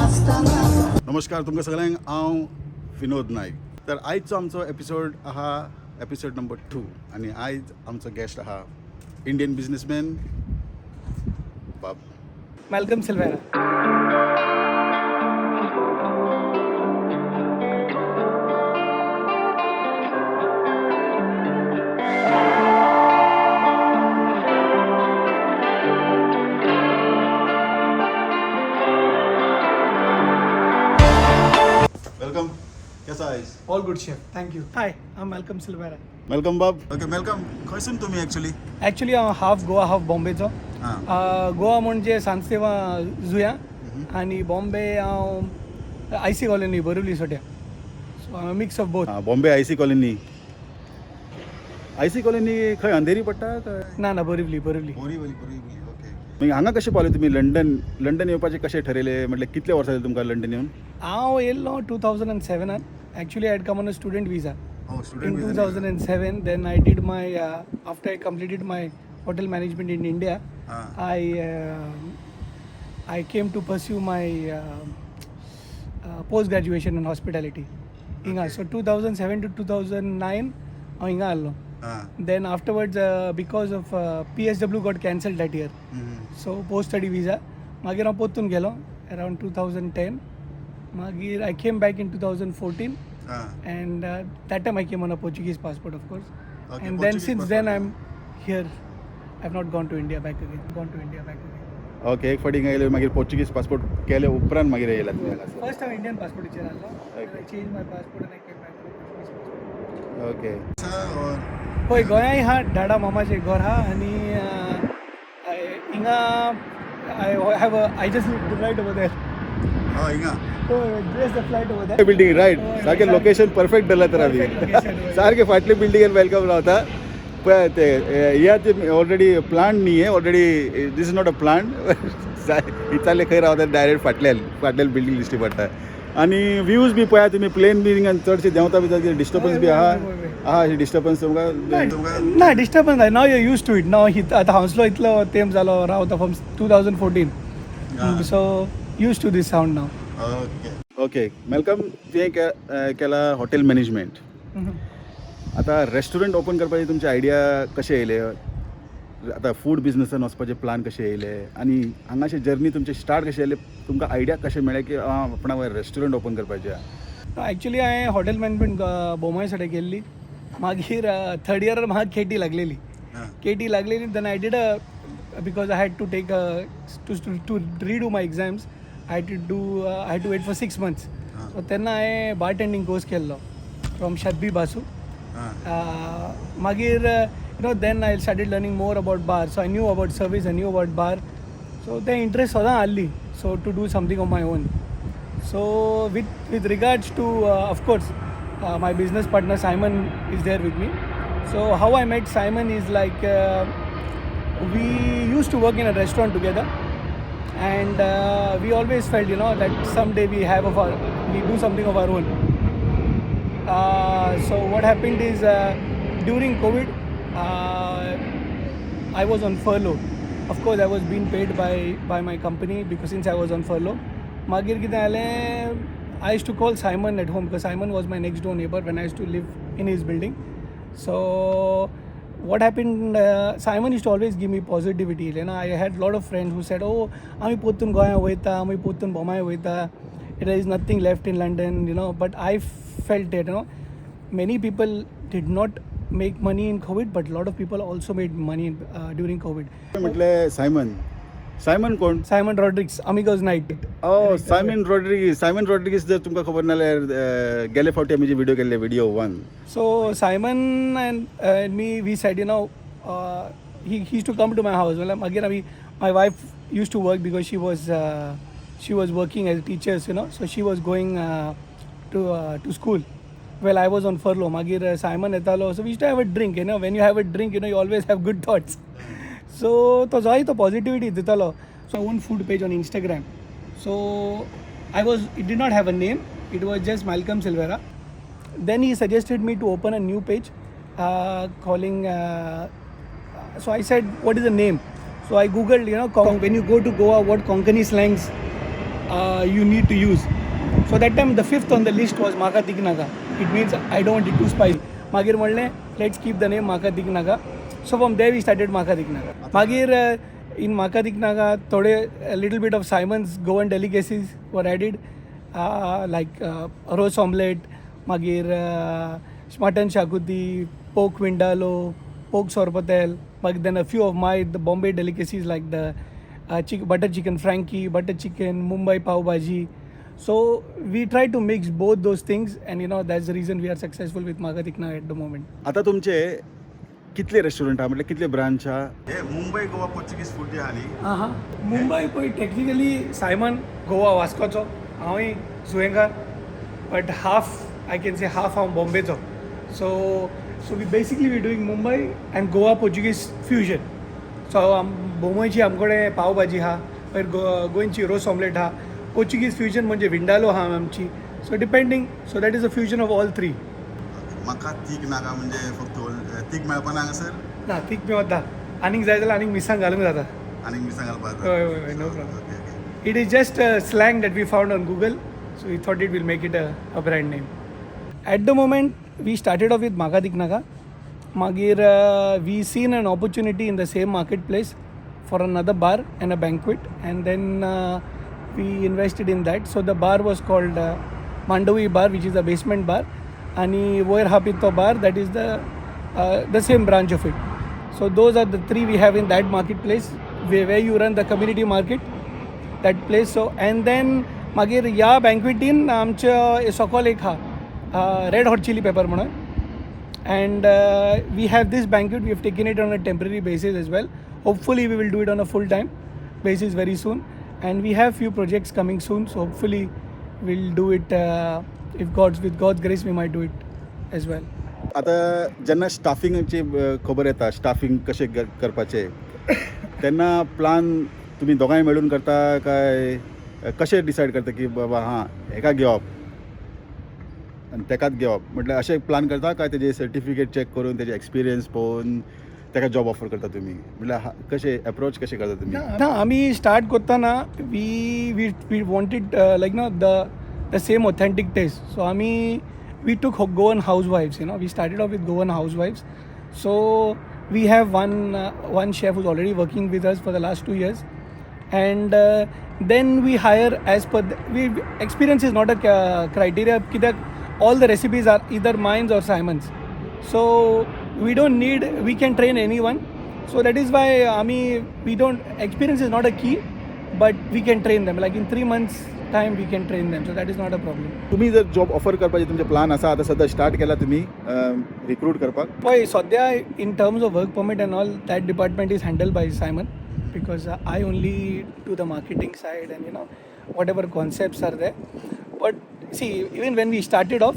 नमस्कार तुमकां सगळ्यांक हांव विनोद नायक. तर आयजचो आमचो एपिसोड आहा एपिसोड नंबर 2 आनी आयज आमचो गेस्ट आहा इंडियन बिझनेसमॅन बाब Malcolm Silvera. वेलकम. केसा आहेस? All good, chef. Thank you. Hi, I'm Malcolm Silvera. Welcome बाब. Okay welcome. खंयसून तुमी actually? Actually, I'm half Goa, half Bombayचो. गोवा म्हणजे सांजतेवा जुया आणि बॉम्बे हांव आयसी कॉलनी बोरिवली सोट्या. So I mix of both. Bombay IC colony. आयसी कॉलनी खंय अंधेरी पडटा काय? ना बोरिवली. बोरिवली. ओके. मागीर हांगा कशें पावले तुमी? लंडन येवपाचें कशें ठरयलें? म्हटल्यार कितले वर्सां जालीं तुमकां लंडन येवन? हांव येयल्लो 2007. Actually, I had come on a student visa. In 2007, then I did my after I completed my hotel management in India, I came to pursue my post graduation in hospitality. Inga. So 2007 to 2009, inga allo. Then afterwards, because of PSW got cancelled that year. So post study visa. Magir I pottun gelo around 2010. Magir I came back in 2014. And that time I came on a Portuguese passport, of course. Okay, and then since then I'm here. I've not gone to India back again. Okay. एक फावटी गेले मागीर Portuguese passport केले उपरांत मागीर येयला तुमी हांगा. First time Indian passport इचेर आसलो. I changed my passport and I came back to Portuguese passport. Okay. होय गोंयाय हा डाडा मामाचें घर हा आनी हिंगा I just right over there. हिंगा Just the flight over there. Building right. सारकें लोकेशन परफेक्ट धरला तर आमी. सारकें फाटले बिल्डिंगेन वेलकम रावता. पळय ते या ते ऑलरेडी प्लांट न्ही हे already this is not a plant. इताले खंय रावता डायरेक्ट फाटल्यान बिल्डिंग दिश्टी पडटा. आनी व्यूज बी पळया तुमी प्लेन बी हिंगा चडशे देंवता बी डिस्टर्बन्स बी आहा डिस्टर्बन्स तुमकां? ना डिस्टर्बन्स जाय. Now you use to it. Now आतां हाऊंसलो इतलो तेंप जालो रावता फ्रॉम 2014. So use to this sound now. Okay. Malcolm तुवें केला हॉटेल मॅनेजमेंट. आतां रेस्टॉरंट ओपन करपाची तुमची आयडिया कशें येयले? आतां फूड बिजनसान वचपाचें प्लान कशें येयले आनी हांगाचे जर्नी तुमची स्टार्ट कशें जाली? तुमकां आयडिया कशें मेळ्ळें की आपणाक रेस्टॉरंट ओपन करपाचें? एक्चुअली हांवें हॉटेल मॅनेजमेंट बोमाय सायडीक केल्ली. मागीर थर्ड इयरार म्हाका केटी लागलेली. Then I did because I had to take to redo my exams. I had to wait for 6 months. So तेन्ना हांवें बारटेंडिंग कोर्स केल्लो फ्रॉम शब्बी बासू. मागीर then I started learning more about bar. So I knew about service, I knew about bar. So the interest सदां आहली. So to do something of my own. So with regards to of course my business partner Simon is there with me. So how I met Simon is like we used to work in a restaurant together. And we always felt that someday we do something of our own. So what happened is during COVID I was on furlough. Of course I was being paid by my company because since I was on furlough. Magir kidey ale I used to call Simon at home because Simon was my next door neighbor when I used to live in his building. So what happened, Simon used to always give me positivity. I had a lot of friends who said, oh, आमी पोत्तून गोंया वयता, आमी पोत्तून बोमाय वयता. There is nothing left in London, But I felt that, many people did not make money in COVID, but a lot of people also made money during COVID. म्हटलें Simon कोण? Simon Rodriguez, Amigos Night. Simon Rodrigues जर तुमकां खबर नाल्यार गेले फावटी आमी जी video केल्ले video 1. So Simon and me, we said, he used to come to my house. Well, again, my wife used to work because she was working as a teacher, so she was going to school. Well, I was on furlough. Magir Simon etalo, so we used to have a drink. When you have a drink, you always have good thoughts. So to joy to positivity ditalo. So I own food page on Instagram. So it did not have a name. It was just Malcolm Silvera. Then he suggested me to open a new page calling so I said, what is the name? So I googled, when you go to Goa, what Konkani slangs you need to use. So that time the fifth on the list was Maka Tiknaga. It means I don't want it too spicy. Magir Malne, let's keep the name Maka Tiknaga. So from there we started Maka Tiknaga. Magir in Maka Tiknaga, a little bit of Simon's Goan delicacies were added, like roast omelette, Magir mutton shakuti, pork vindaloo, pork sorpatel, but then a few of the Bombay delicacies like the butter chicken frankie, butter chicken, Mumbai pav bhaji. So we try to mix both those things, and that's the reason we are successful with Maka Tikna at the moment. आता तुमचे कितले restaurant हा म्हटल्यार कितले branch हा हे Mumbai Goa Portuguese food जे आली मुंबई पळय टेक्निकली सायमन गोवा वास्कोचो हांवूय जुएंकार but half I can say half हांव बॉम्बेचो so we basically we doing Mumbai and Goa Portuguese fusion so बोंबयची आमकडे पाव भाजी हा मागीर गोंयची रोस ऑमलेट हा पोर्चुगीज फ्युजन म्हणजे विंडालो हा आमची so depending so that is a fusion of all three म्हाका तीक नाका म्हणजे फक्त तीक मेळपाना हांगासर ना तीक मेळता आनीक जाय जाल्यार आनीक मिरसांग घालूंक जाता आनीक मिरसांग घालपाक हय no problem it is just a slang that we found on Google so we thought it will make it a brand name at the moment we started off with म्हाका तीक नाका मागीर we seen an opportunity in the same market place for another bar and a banquet and then we invested in that so the bar was called Mandovi bar which is a basement बार आणि वयर हा पितो बार that is the same branch of it. So those are the three we have in that marketplace where you run the community market, that place. So and then मागीर ह्या बँक्वेटीन आमच्या सकयल एक हा रेड हॉट चिली पेपर म्हणून and we have this banquet. We have taken it on a temporary basis as well. Hopefully we will do it on a full time basis very soon, and we have few projects coming soon, so hopefully we'll do it with God's grace we might do it as well. आता जेन्ना स्टाफिंगाची खबर येता staffing कशें करपाचें तेन्ना plan तुमी दोगांय मेळून करता काय कशें डिसायड करता की बाबा हां हेका घेवप आनी तेकाच घेवप म्हटल्यार अशें प्लान करता काय तेजे सर्टिफिकेट चॅक करून तेजे एक्सपिरियन्स पळोवन तेका जॉब ऑफर करता तुमी म्हटल्यार कशें एप्रोच कशें करता तुमी ना आमी स्टार्ट करतना we wanted like no the same authentic taste. So we took Goan housewives, we started off with Goan housewives. So we have one chef who's already working with us for the last 2 years, and then we hire as per experience is not a criteria. All the recipes are either mine or Simon's, so we can train anyone. So that is why experience is not a key, but we can train them. Like in 3 months time we can train them, so that is not a problem. तुम्ही जर job offer करपाचे तुमचे plan आसा आता सध्या start केला तुम्ही recruit करपाक पळय सध्या in terms of work permit and all that department is handle by Simon because I only do the marketing side and whatever concepts are there but see even when we started off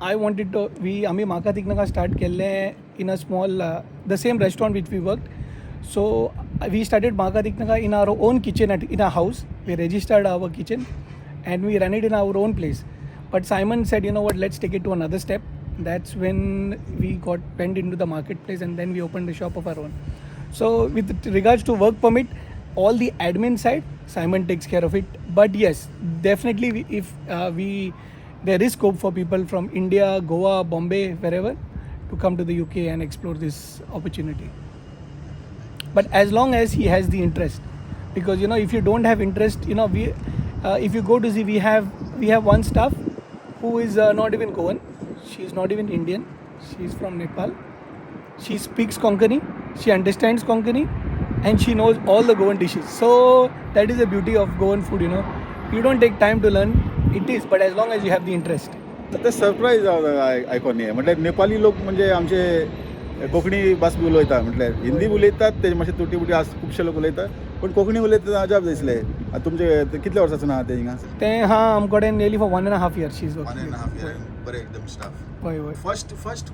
I wanted to आम्ही म्हाका तिकनाका start केल्लें in a small the same restaurant which we worked. So we started Maka Tiknaga in our own kitchen in our house. We registered our kitchen and we ran it in our own place. But Simon said, you know what, let's take it to another step. That's when we went into the marketplace and then we opened the shop of our own. So with regards to work permit, all the admin side, Simon takes care of it. But yes, definitely if there is scope for people from India, Goa, Bombay, wherever, to come to the UK and explore this opportunity. But as long as he has the interest, because if you don't have interest, if you go to see, we have one staff who is not even Goan, she's not even Indian, she's from Nepal, she speaks Konkani, she understands Konkani, and she knows all the Goan dishes. So that is the beauty of Goan food. You don't take time to learn, it is, but as long as you have the interest. ते surprise आयकोन म्हटल्यार नेपाली लोक म्हणजे आमचे कोंकणी भास B उलयता म्हटल्यार हिंदी उलयतात तेजे मातशें तुटी बुटी आज खुबशे लोक उलयतात पण कोंकणी उलयता अजाप दिसलें तुमचे कितले वर्सांसून आहा ते हिंगा ते आमकडेन नेली for 1.5 years she is 1.5 year बरें एकदम स्टाफ हय फर्स्ट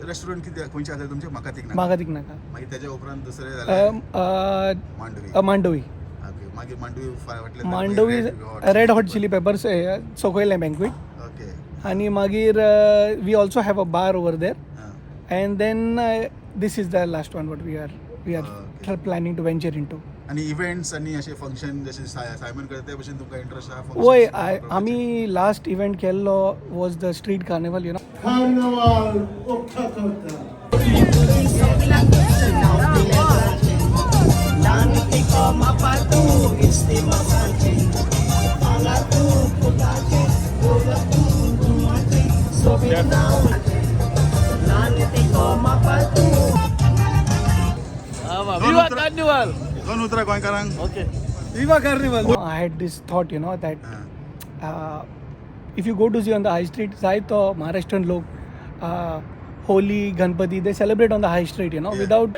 रेस्टॉरंट कितें खंयचे आसा तुमचे म्हाका तिकनाका मागीर तेच्या उपरांत दुसरे जाले मांडवी मागीर Mandovi red hot chili peppers सकयलें बँक्वेट ओके आनी मागीर we also have a bar over there and then this is the last one what we are planning to venture into. आणि इव्हेंट्स आणि असे फंक्शन जसे सायमन करता त्या भशेन तुमकां इंटरेस्ट आहा वय आमी लास्ट इव्हेंट केल्लो was the street carnival you know Carnival, okta kota. Viva Carnival! दोन उतरा गोंयकारांक Okay. Viva Carnival! I had this thought, you know, that if you go to see on the high street, जाय तो महाराष्ट्रीयन लोक Holi, Ganpati, they celebrate on the high street, you know, without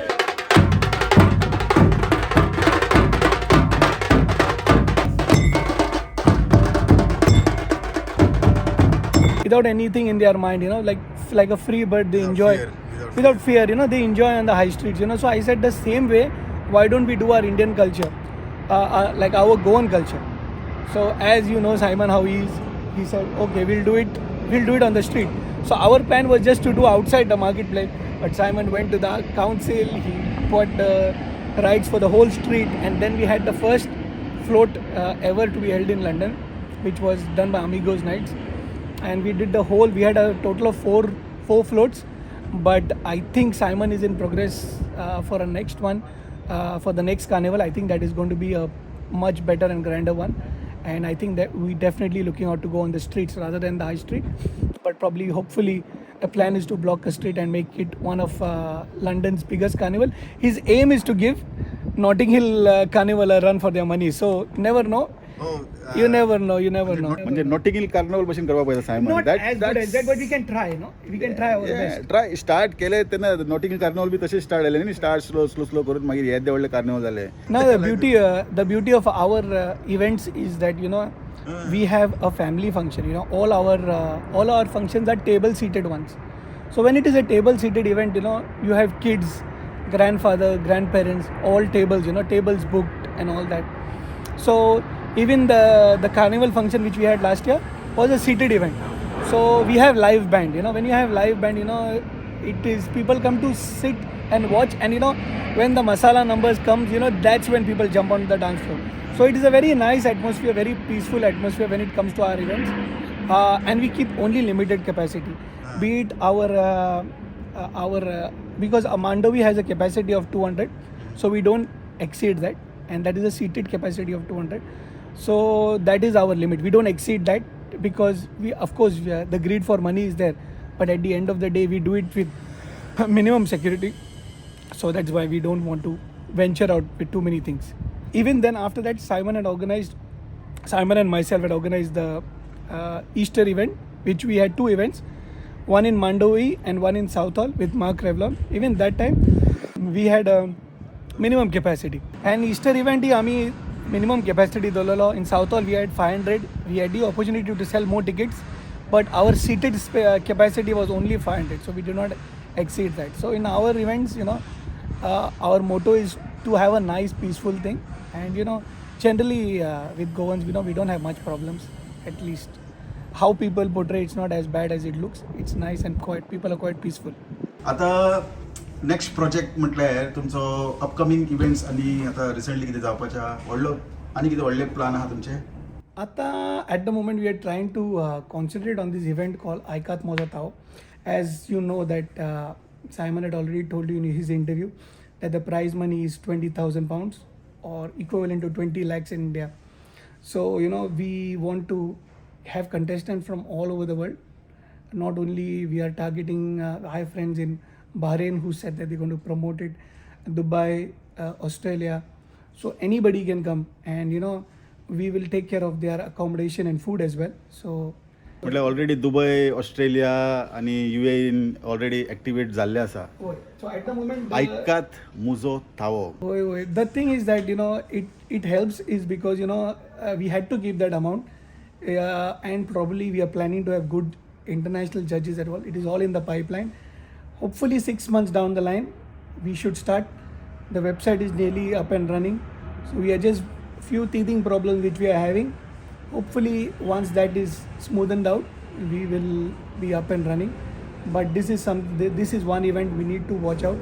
anything in their mind, you know, like a free bird, they enjoy without fear, you know, they enjoy on the high streets, you know. So I said the same way, why don't we do our Indian culture, like our Goan culture? So as you know, Simon, how he said, okay, we'll do it on the street. So our plan was just to do outside the marketplace, but Simon went to the council, he bought the rights for the whole street, and then we had the first float ever to be held in London, which was done by Amigos Nights. And we did we had a total of four floats, but I think Simon is in progress for a next one, for the next carnival. I think that is going to be a much better and grander one, and I think that we definitely looking out to go on the streets rather than the high street, but probably hopefully the plan is to block a street and make it one of London's biggest carnival. His aim is to give Notting Hill Carnival a run for their money, so never know. You never know. म्हणजे Notting Hill carnival भशेन करपा पळयता Simon Not as good as that, but we can try, no? We can try our best. Try start केले तेन्ना Notting Hill carnival B तशें start जालें न्ही start slow करून मागीर येदे व्हडले कार्निवल जाले Now the beauty of our events is that, you know, we have a family function, you know, all our functions are table seated ones. So when it is a table seated event, you know, you have kids, grandfather, grandparents, all tables, you know, tables booked and all that. So even the carnival function which we had last year was a seated event. So we have live band, you know, when you have live band, you know, it is people come to sit and watch, and you know, when the masala numbers comes, you know, that's when people jump on the dance floor. So it is a very nice atmosphere, very peaceful atmosphere when it comes to our events, and we keep only limited capacity, be it our because Mandovi has a capacity of 200, so we don't exceed that, and that is a seated capacity of 200. So that is our limit. We don't exceed that because the greed for money is there, but at the end of the day we do it with minimum security. So that's why we don't want to venture out with too many things. Even then, after that, Simon and myself had organized the Easter event, which we had two events, one in Mandovi and one in Southall with Mark Revlon. Even that time we had a minimum capacity, and Easter event minimum capacity dollar in Southall we had 500. We had the opportunity to sell more tickets, but our seated capacity was only 500, so we did not exceed that. So in our events, you know, our motto is to have a nice peaceful thing, and you know, generally with Goans, you know, we don't have much problems. At least how people portray, it's not as bad as it looks. It's nice and quiet. People are quite peaceful. आता next project म्हटल्यार तुमचो upcoming events आनी आतां recently कितें जावपाचे आहा व्हडले plan आहा तुमचे At the moment, we are trying to concentrate on this event called Aikat Moza Tao. As you know that Simon had already told you in his interview that the prize money is £20,000 or equivalent to 20 lakhs in India. So, you know, we want to have contestants from all over the world. Not only we are targeting I have friends in Bahrain who said that they're going to promote it, Dubai, Australia. So anybody can come, and you know, we will take care of their accommodation and food as well. So म्हटल्यार already Dubai Australia आणि यूएईन already activate जाल्ले आसा so at the moment आयकात मुजो तावो the thing is that, you know, it helps is because, you know, we had to give that amount, and probably we are planning to have good international judges as well. It is all in the pipeline. Hopefully 6 months down the line we should start. The website is nearly up and running, so we are just few teething problems which we are having. Hopefully once that is smoothened out, we will be up and running. But this is one event we need to watch out.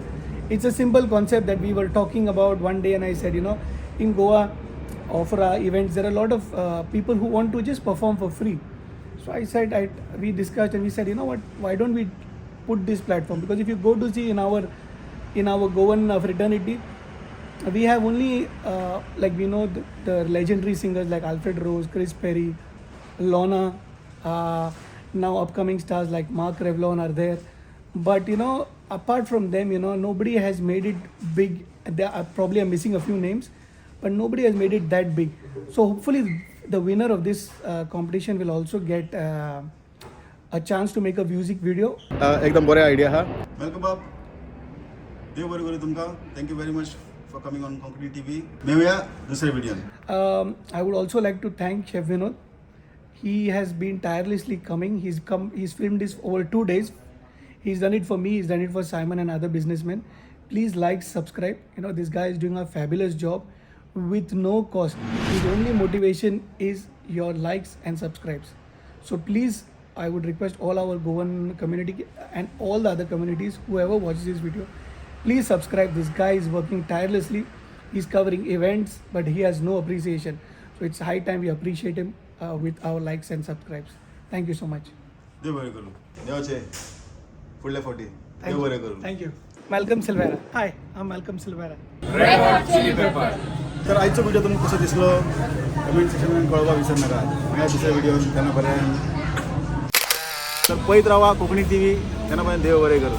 It's a simple concept that we were talking about one day, and I said, you know, in Goa or for our events, there are a lot of people who want to just perform for free. So I said, we discussed and we said, you know what, why don't we put this platform? Because if you go to see in our Goan fraternity, we have only like we know the legendary singers like Alfred Rose, Chris Perry, Lorna, now upcoming stars like Mark Revlon are there. But you know, apart from them, you know, nobody has made it big. Probably I'm missing a few names, but nobody has made it that big. So hopefully the winner of this competition will also get a chance to make a music video. एकदम बरे idea हा. Welcome बाब. देव बरे करू तुमका. Thank you very much for coming on Konkani TV. मेवया दुसरे video. I would also like to thank Chef Vinod. He has been tirelessly coming. He's filmed this over 2 days. He's done it for me. He's done it for Simon and other businessmen. Please like, subscribe. You know, this guy is doing a fabulous job with no cost. His only motivation is your likes and subscribes. So please, I would request all our Goan community and all the other communities, whoever watches this video, please subscribe. This guy is working tirelessly. He's covering events, but he has no appreciation. So it's high time we appreciate him with our likes and subscribes. Thank you so much. देव बरे करू. देवाचे पुढल्या 40. देव बरे करू. Thank you. Malcolm Silvera. Hi, I'm Malcolm Silvera. तर आजचा video तुम्हाला कसं दिसलो कमेंट सेक्शनमध्ये कळवा विसरू नका. माझ्या दुसऱ्या व्हिडिओ त्यांना पर्यंत तर पळत राहा कोकणी टी व्ही त्यांना पर्यंत देव बरे करू.